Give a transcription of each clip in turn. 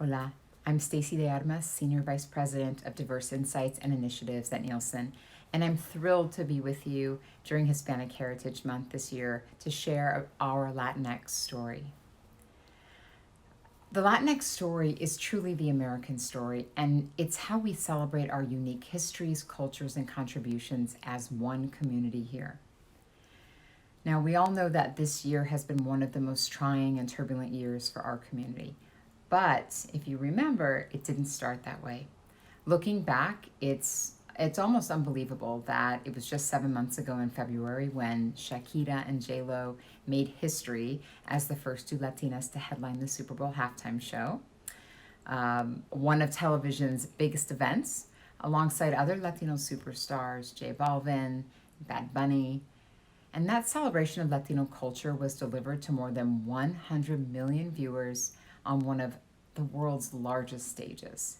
Hola, I'm Stacie de Armas, Senior Vice President of Diverse Insights and Initiatives at Nielsen, and I'm thrilled to be with you during Hispanic Heritage Month this year to share our Latinx story. The Latinx story is truly the American story, and it's how we celebrate our unique histories, cultures, and contributions as one community here. Now, we all know that this year has been one of the most trying and turbulent years for our community. But if you remember, it didn't start that way. Looking back, it's almost unbelievable that it was just 7 months ago in February when Shakira and J-Lo made history as the first two Latinas to headline the Super Bowl halftime show, one of television's biggest events, alongside other Latino superstars, J Balvin, Bad Bunny. And that celebration of Latino culture was delivered to more than 100 million viewers on one of the world's largest stages.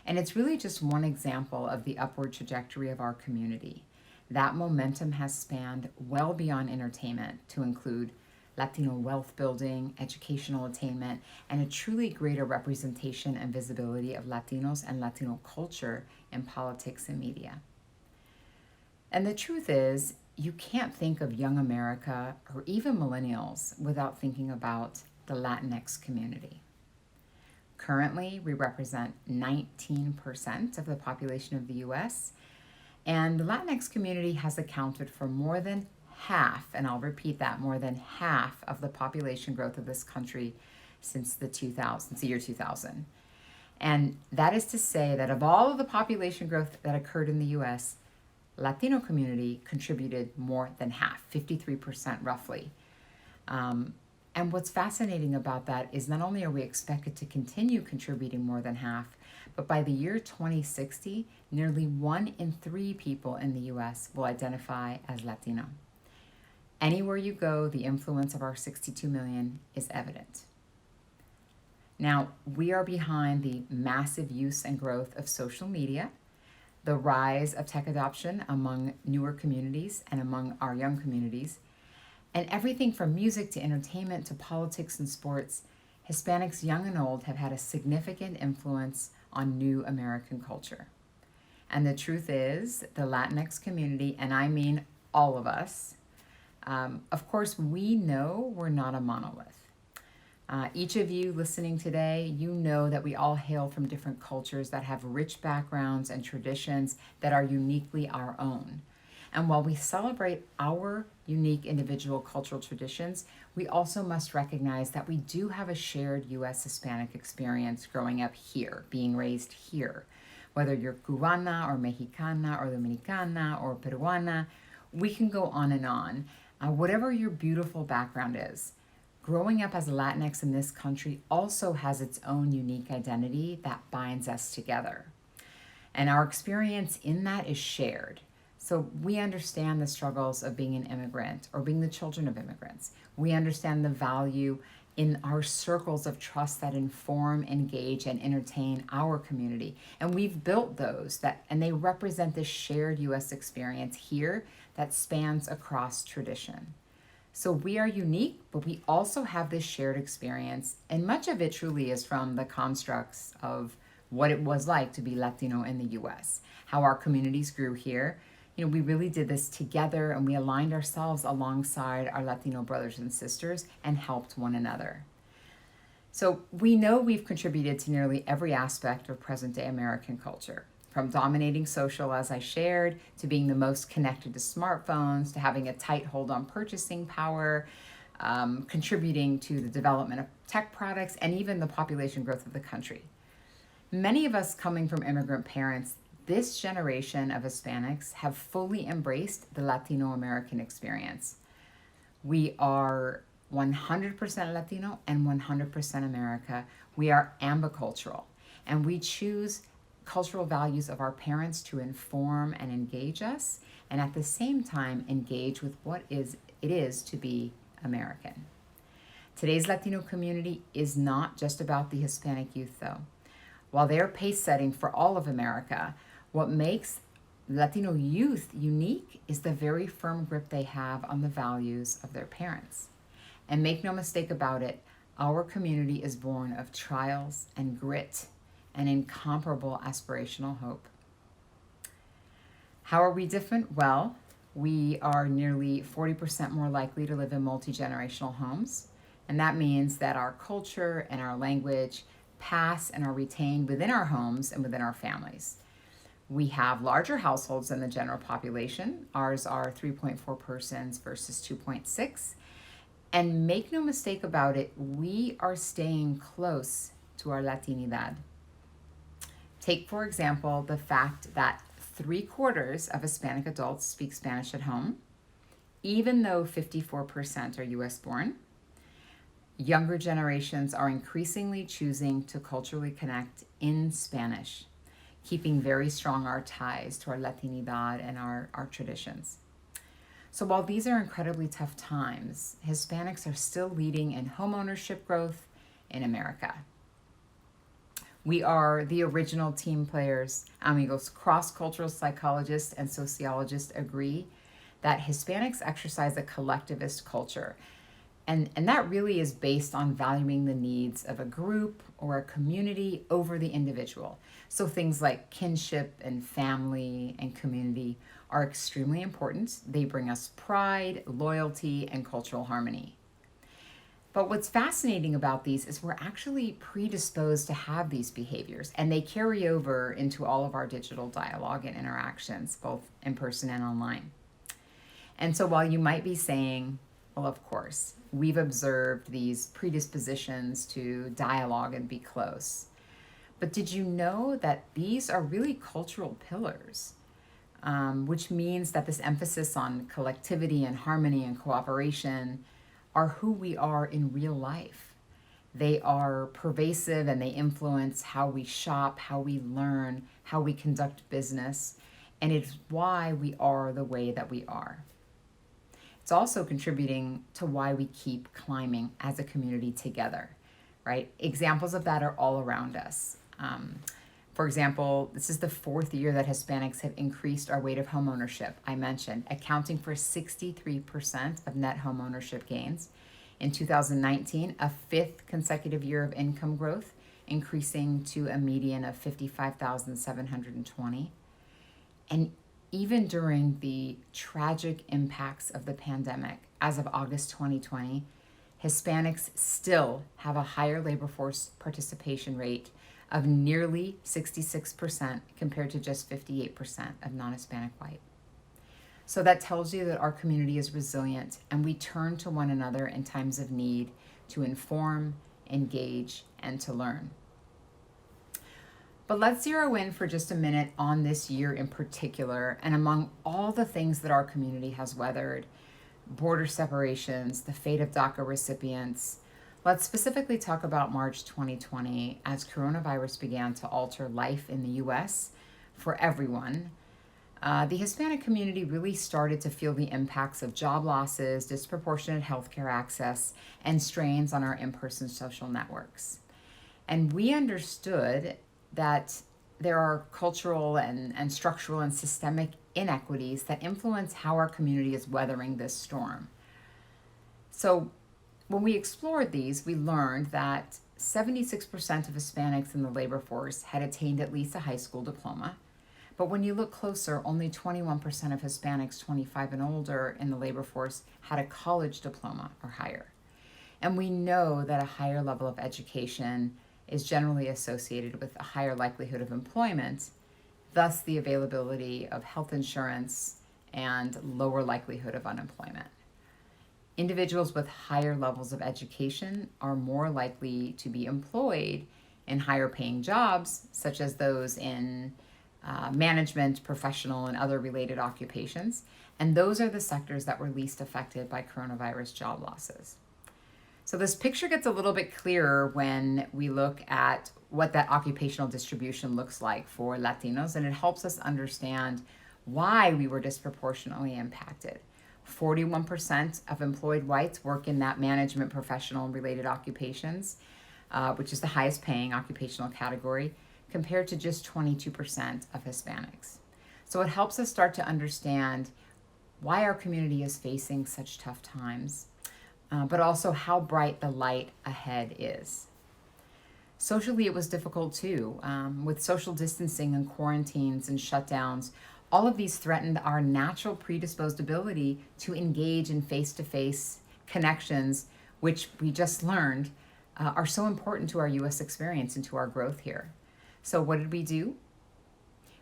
And it's really just one example of the upward trajectory of our community. That momentum has spanned well beyond entertainment to include Latino wealth building, educational attainment, and a truly greater representation and visibility of Latinos and Latino culture in politics and media. And the truth is, you can't think of young America or even millennials without thinking about the Latinx community. Currently, we represent 19% of the population of the US, and the Latinx community has accounted for more than half, and I'll repeat that, more than half of the population growth of this country since the year 2000. And that is to say that of all of the population growth that occurred in the US, Latino community contributed more than half, 53% roughly. And what's fascinating about that is not only are we expected to continue contributing more than half, but by the year 2060, nearly 1 in 3 people in the US will identify as Latino. Anywhere you go, the influence of our 62 million is evident. Now, we are behind the massive use and growth of social media, the rise of tech adoption among newer communities and among our young communities, and everything from music to entertainment to politics and sports. Hispanics, young and old, have had a significant influence on new American culture. And the truth is, the Latinx community, and I mean all of us, of course, we know we're not a monolith. Each of you listening today, you know that we all hail from different cultures that have rich backgrounds and traditions that are uniquely our own. And while we celebrate our unique individual cultural traditions, we also must recognize that we do have a shared U.S. Hispanic experience growing up here, being raised here. Whether you're Cubana or Mexicana or Dominicana or Peruana, we can go on and on. Whatever your beautiful background is, growing up as a Latinx in this country also has its own unique identity that binds us together. And our experience in that is shared. So we understand the struggles of being an immigrant or being the children of immigrants. We understand the value in our circles of trust that inform, engage, and entertain our community. And we've built those and they represent this shared U.S. experience here that spans across tradition. So we are unique, but we also have this shared experience, and much of it truly is from the constructs of what it was like to be Latino in the U.S., how our communities grew here. We really did this together, and we aligned ourselves alongside our Latino brothers and sisters and helped one another. So we know we've contributed to nearly every aspect of present-day American culture, from dominating social, as I shared, to being the most connected to smartphones, to having a tight hold on purchasing power, contributing to the development of tech products, and even the population growth of the country. Many of us coming from immigrant parents, this generation of Hispanics have fully embraced the Latino American experience. We are 100% Latino and 100% America. We are ambicultural, and we choose cultural values of our parents to inform and engage us, and at the same time engage with what it is to be American. Today's Latino community is not just about the Hispanic youth, though. While they are pace setting for all of America, what makes Latino youth unique is the very firm grip they have on the values of their parents. And make no mistake about it, Our community is born of trials and grit and incomparable aspirational hope. How are we different? Well, we are nearly 40% more likely to live in multi-generational homes, and that means that our culture and our language pass and are retained within our homes and within our families. We have larger households than the general population. Ours are 3.4 persons versus 2.6. And make no mistake about it, we are staying close to our Latinidad. Take, for example, the fact that 3/4 of Hispanic adults speak Spanish at home, even though 54% are US born. Younger generations are increasingly choosing to culturally connect in Spanish, keeping very strong our ties to our Latinidad and our traditions. So while these are incredibly tough times, Hispanics are still leading in homeownership growth in America. We are the original team players. Amigos, cross-cultural psychologists and sociologists agree that Hispanics exercise a collectivist culture. And that really is based on valuing the needs of a group or a community over the individual. So things like kinship and family and community are extremely important. They bring us pride, loyalty, and cultural harmony. But what's fascinating about these is we're actually predisposed to have these behaviors, and they carry over into all of our digital dialogue and interactions, both in person and online. And so while you might be saying, well, of course, we've observed these predispositions to dialogue and be close. But did you know that these are really cultural pillars, which means that this emphasis on collectivity and harmony and cooperation are who we are in real life. They are pervasive and they influence how we shop, how we learn, how we conduct business, and it's why we are the way that we are. It's also contributing to why we keep climbing as a community together, right? Examples of that are all around us. For example, this is the 4th year that Hispanics have increased our rate of homeownership, I mentioned, accounting for 63% of net homeownership gains. In 2019, a 5th consecutive year of income growth, increasing to a median of $55,720. And even during the tragic impacts of the pandemic, as of August 2020, Hispanics still have a higher labor force participation rate of nearly 66% compared to just 58% of non-Hispanic white. So that tells you that our community is resilient and we turn to one another in times of need to inform, engage, and to learn. But let's zero in for just a minute on this year in particular, and among all the things that our community has weathered, border separations, the fate of DACA recipients, let's specifically talk about March 2020 as coronavirus began to alter life in the US for everyone. The Hispanic community really started to feel the impacts of job losses, disproportionate healthcare access, and strains on our in-person social networks. And we understood that there are cultural and structural and systemic inequities that influence how our community is weathering this storm. So when we explored these, we learned that 76% of Hispanics in the labor force had attained at least a high school diploma. But when you look closer, only 21% of Hispanics 25 and older in the labor force had a college diploma or higher. And we know that a higher level of education is generally associated with a higher likelihood of employment, thus the availability of health insurance and lower likelihood of unemployment. Individuals with higher levels of education are more likely to be employed in higher paying jobs, such as those in management, professional, and other related occupations. And those are the sectors that were least affected by coronavirus job losses. So this picture gets a little bit clearer when we look at what that occupational distribution looks like for Latinos, and it helps us understand why we were disproportionately impacted. 41% of employed whites work in that management, professional, and related occupations, which is the highest paying occupational category, compared to just 22% of Hispanics. So it helps us start to understand why our community is facing such tough times. but also how bright the light ahead is. Socially, it was difficult too, with social distancing and quarantines and shutdowns. All of these threatened our natural predisposed ability to engage in face-to-face connections, which we just learned are so important to our U.S. experience and to our growth here. So what did we do?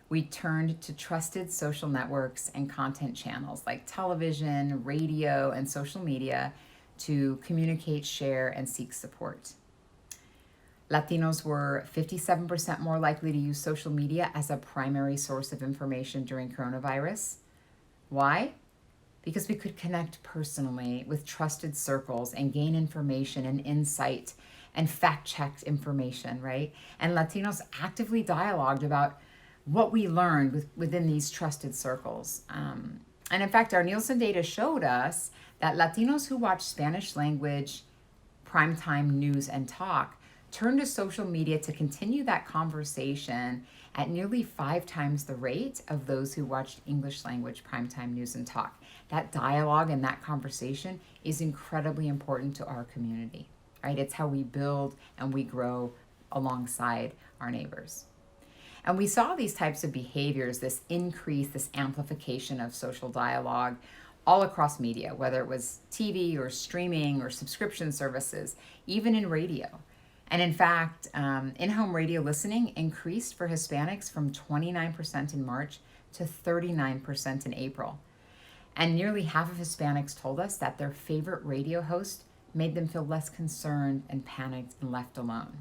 We turned to trusted social networks and content channels like television, radio, and social media to communicate, share, and seek support. Latinos were 57% more likely to use social media as a primary source of information during coronavirus. Why? Because we could connect personally with trusted circles and gain information and insight and fact-checked information, right? And Latinos actively dialogued about what we learned within these trusted circles. And in fact, our Nielsen data showed us that Latinos who watch Spanish language primetime news and talk turn to social media to continue that conversation at nearly 5 times the rate of those who watched English language primetime news and talk. That dialogue and that conversation is incredibly important to our community, right? It's how we build and we grow alongside our neighbors. And we saw these types of behaviors, this increase, this amplification of social dialogue all across media, whether it was TV or streaming or subscription services, even in radio. And in fact, in-home radio listening increased for Hispanics from 29% in March to 39% in April. And nearly half of Hispanics told us that their favorite radio host made them feel less concerned and panicked and left alone.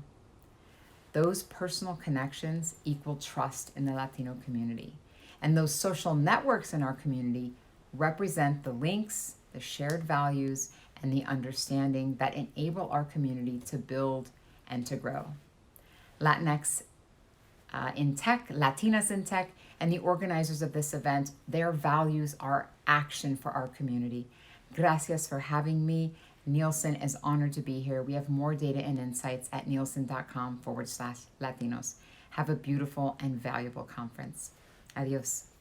Those personal connections equal trust in the Latino community. And those social networks in our community represent the links, the shared values, and the understanding that enable our community to build and to grow. Latinx in tech, Latinas in tech, and the organizers of this event, their values are action for our community. Gracias for having me. Nielsen is honored to be here. We have more data and insights at nielsen.com/Latinos. Have a beautiful and valuable conference. Adios.